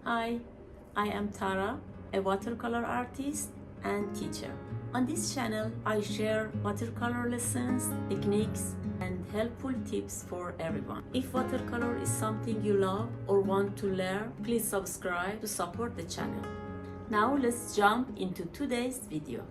Hi, I am Tara, a watercolor artist and teacher. On this channel, I share watercolor lessons, techniques, and helpful tips for everyone. If watercolor is something you love or want to learn, please subscribe to support the channel. Now let's jump into today's video.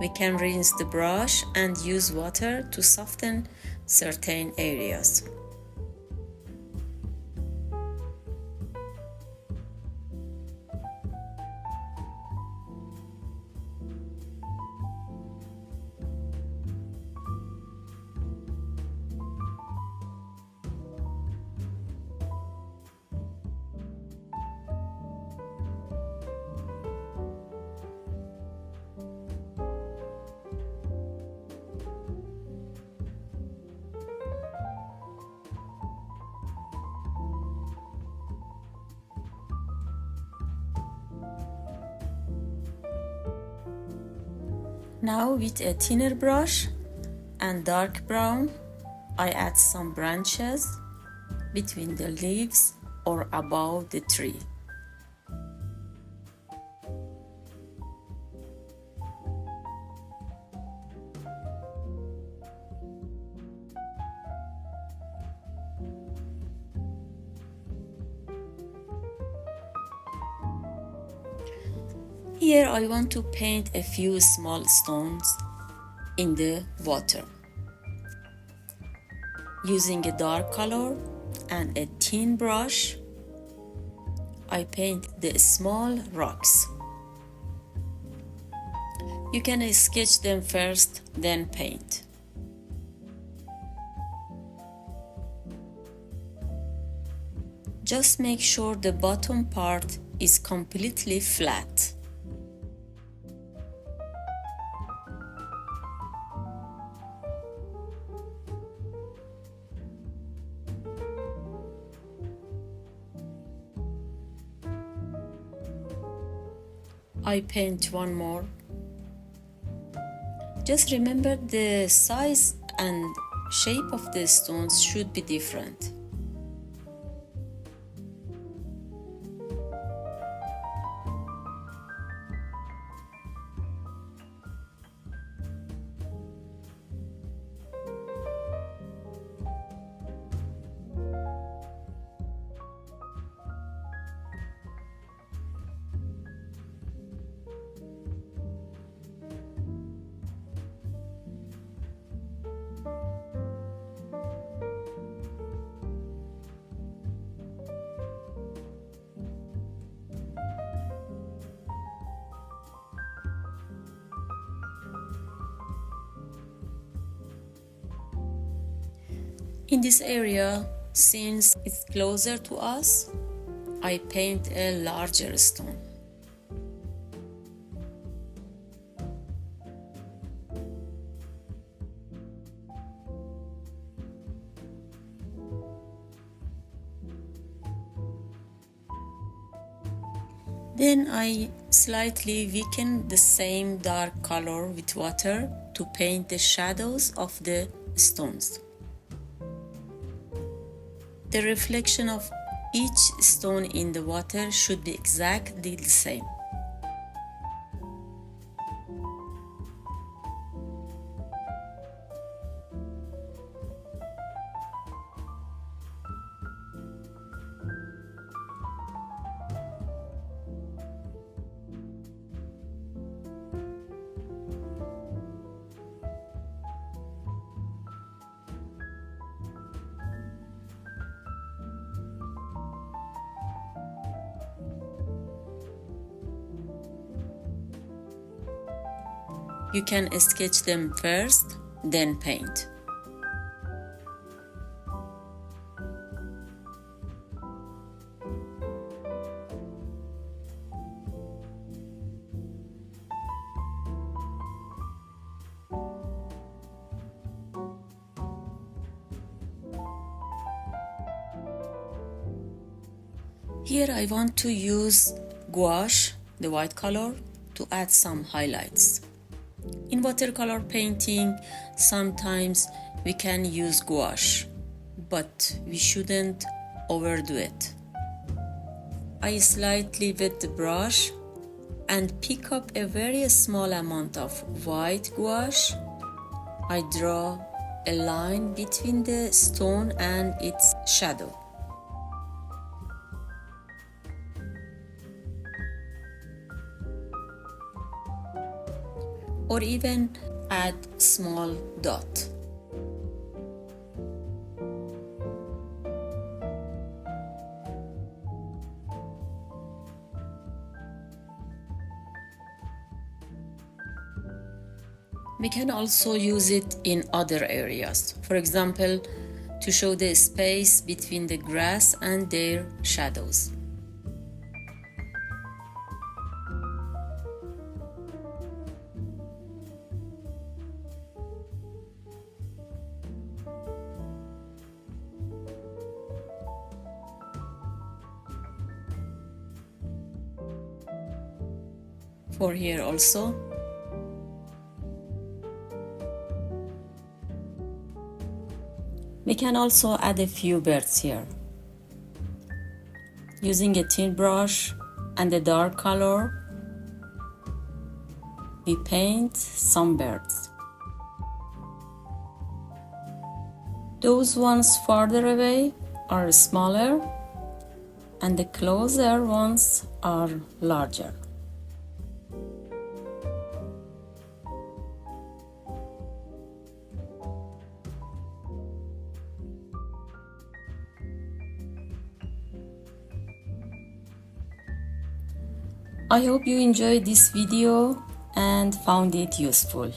We can rinse the brush and use water to soften certain areas. Now with a thinner brush and dark brown, I add some branches between the leaves or above the tree. Here I want to paint a few small stones in the water. Using a dark color and a thin brush, I paint the small rocks. You can sketch them first, then paint. Just make sure the bottom part is completely flat. I paint one more. Just remember the size and shape of the stones should be different. In this area, since it's closer to us, I paint a larger stone. Then I slightly weaken the same dark color with water to paint the shadows of the stones. The reflection of each stone in the water should be exactly the same. You can sketch them first, then paint. Here I want to use gouache, the white color, to add some highlights. In watercolor painting, sometimes we can use gouache, but we shouldn't overdo it. I slightly wet the brush and pick up a very small amount of white gouache. I draw a line between the stone and its shadow. Or even add small dot. We can also use it in other areas. For example, to show the space between the grass and their shadows. For here also. We can also add a few birds here. Using a thin brush and a dark color, we paint some birds. Those ones farther away are smaller, and the closer ones are larger. I hope you enjoyed this video and found it useful.